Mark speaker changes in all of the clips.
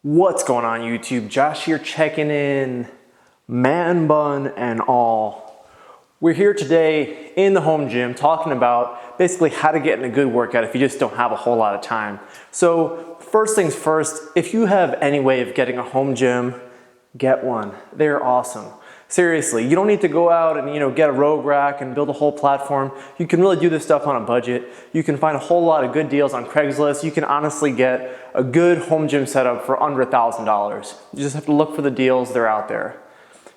Speaker 1: What's going on YouTube? Josh here checking in, man bun and all. We're here today in the home gym talking about basically how to get in a good workout if you just don't have a whole lot of time. So first things first, if you have any way of getting a home gym, get one. They're awesome. Seriously, you don't need to go out and get a Rogue Rack and build a whole platform. You can really do this stuff on a budget. You can find a whole lot of good deals on Craigslist. You can honestly get a good home gym setup for under $1,000. You just have to look for the deals, they're out there.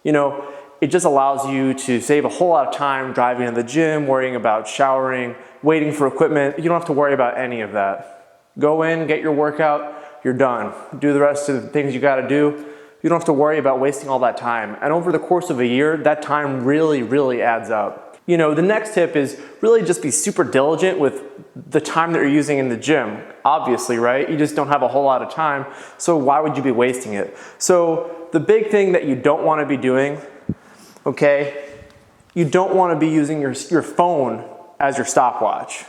Speaker 1: It just allows you to save a whole lot of time driving to the gym, worrying about showering, waiting for equipment. You don't have to worry about any of that. Go in, get your workout, you're done. Do the rest of the things you gotta do. You don't have to worry about wasting all that time. And over the course of a year, that time really adds up. The next tip is really just be super diligent with the time that you're using in the gym. Obviously, right? You just don't have a whole lot of time, so why would you be wasting it? So the big thing that you don't want to be doing, okay, you don't want to be using your phone as your stopwatch.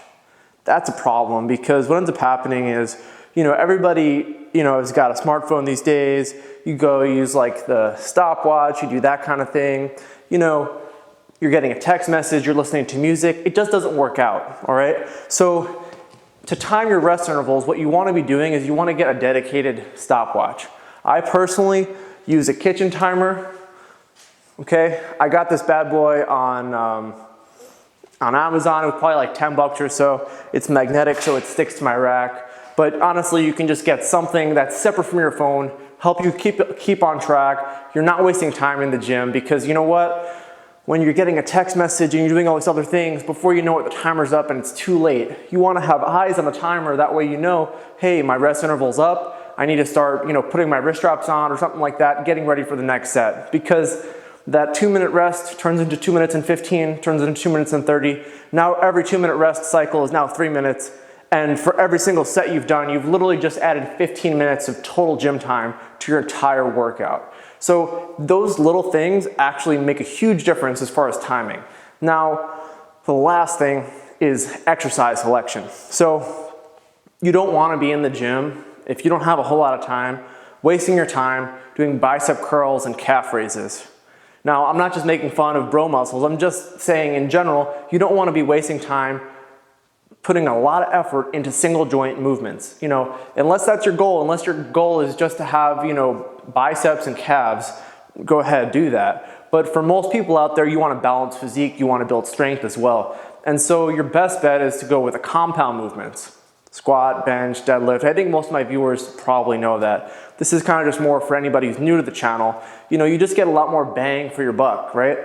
Speaker 1: That's a problem because what ends up happening is, everybody, has got a smartphone these days. You go use like the stopwatch, you do that kind of thing. You're getting a text message, you're listening to music. It just doesn't work out, all right? So to time your rest intervals, what you want to be doing is you want to get a dedicated stopwatch. I personally use a kitchen timer, okay? I got this bad boy on Amazon. It was probably like 10 bucks or so. It's magnetic, so it sticks to my rack. But honestly, you can just get something that's separate from your phone, help you keep on track. You're not wasting time in the gym because you know what? When you're getting a text message and you're doing all these other things, before you know it, the timer's up and it's too late. You want to have eyes on the timer. That way hey, my rest interval's up. I need to start, putting my wrist straps on or something like that, getting ready for the next set. Because that 2-minute rest turns into 2 minutes and 15, turns into 2 minutes and 30. Now every 2-minute rest cycle is now 3 minutes. And for every single set you've done, you've literally just added 15 minutes of total gym time to your entire workout. So those little things actually make a huge difference as far as timing. Now, the last thing is exercise selection. So you don't want to be in the gym if you don't have a whole lot of time, wasting your time doing bicep curls and calf raises. Now, I'm not just making fun of bro muscles. I'm just saying in general, you don't want to be wasting time putting a lot of effort into single joint movements. Unless that's your goal, unless your goal is just to have, biceps and calves, go ahead, do that. But for most people out there, you want to balance physique, you want to build strength as well. And so your best bet is to go with the compound movements. Squat, bench, deadlift. I think most of my viewers probably know that. This is kind of just more for anybody who's new to the channel. You just get a lot more bang for your buck, right?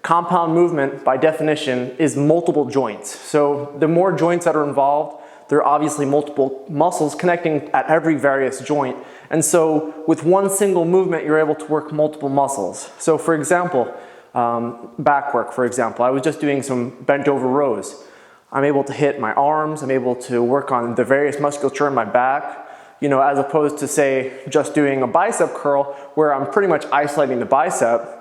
Speaker 1: Compound movement, by definition, is multiple joints. So the more joints that are involved, there are obviously multiple muscles connecting at every various joint. And so with one single movement, you're able to work multiple muscles. So for example, back work, for example, I was just doing some bent over rows. I'm able to hit my arms, I'm able to work on the various musculature in my back, as opposed to say, just doing a bicep curl where I'm pretty much isolating the bicep.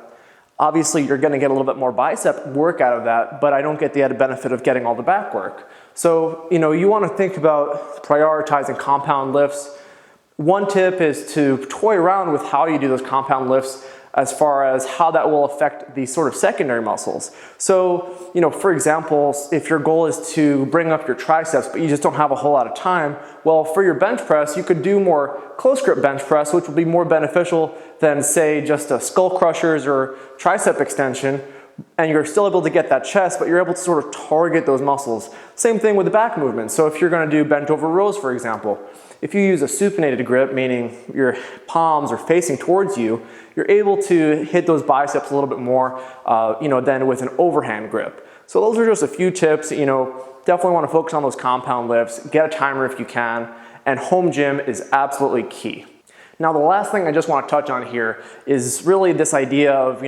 Speaker 1: Obviously, you're going to get a little bit more bicep work out of that, but I don't get the added benefit of getting all the back work. So, you want to think about prioritizing compound lifts. One tip is to toy around with how you do those compound lifts as far as how that will affect the sort of secondary muscles. So, for example, if your goal is to bring up your triceps, but you just don't have a whole lot of time, well, for your bench press, you could do more close grip bench press, which will be more beneficial than, say, just a skull crushers or tricep extension, and you're still able to get that chest, but you're able to sort of target those muscles. Same thing with the back movement. So if you're going to do bent over rows, for example, if you use a supinated grip, meaning your palms are facing towards you, you're able to hit those biceps a little bit more, than with an overhand grip. So those are just a few tips. Definitely want to focus on those compound lifts. Get a timer if you can, and home gym is absolutely key. Now, the last thing I just want to touch on here is really this idea of,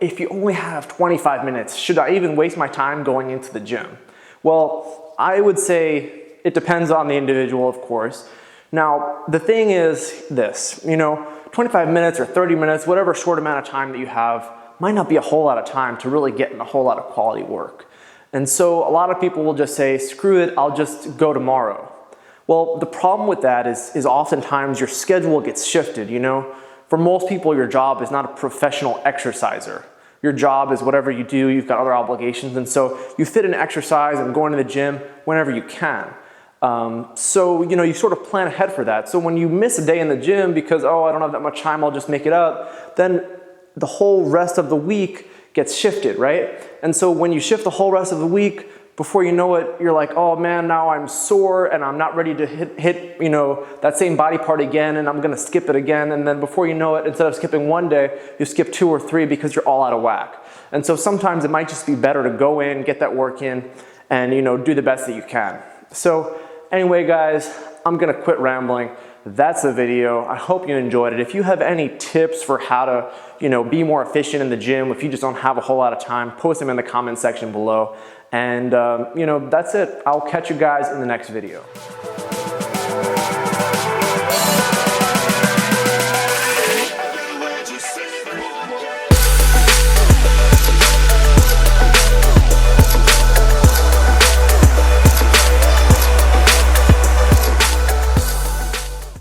Speaker 1: if you only have 25 minutes, should I even waste my time going into the gym? Well, I would say it depends on the individual, of course. Now, the thing is this, 25 minutes or 30 minutes, whatever short amount of time that you have, might not be a whole lot of time to really get in a whole lot of quality work. And so a lot of people will just say, screw it, I'll just go tomorrow. Well, the problem with that is oftentimes your schedule gets shifted, you know? For most people, your job is not a professional exerciser. Your job is whatever you do, you've got other obligations, and so you fit in exercise and going to the gym whenever you can. So, you know, you sort of plan ahead for that. So when you miss a day in the gym because, oh, I don't have that much time, I'll just make it up, then the whole rest of the week gets shifted, right? And so when you shift the whole rest of the week, before you know it, you're like, oh man, now I'm sore and I'm not ready to hit you know, that same body part again, and I'm gonna skip it again. And then before you know it, instead of skipping one day, you skip 2 or 3 because you're all out of whack. And so sometimes it might just be better to go in, get that work in, and you know, do the best that you can. So anyway, guys, I'm gonna quit rambling. That's the video. I hope you enjoyed it. If you have any tips for how to, you know, be more efficient in the gym, if you just don't have a whole lot of time, post them in the comment section below. And, you know, that's it. I'll catch you guys in the next video.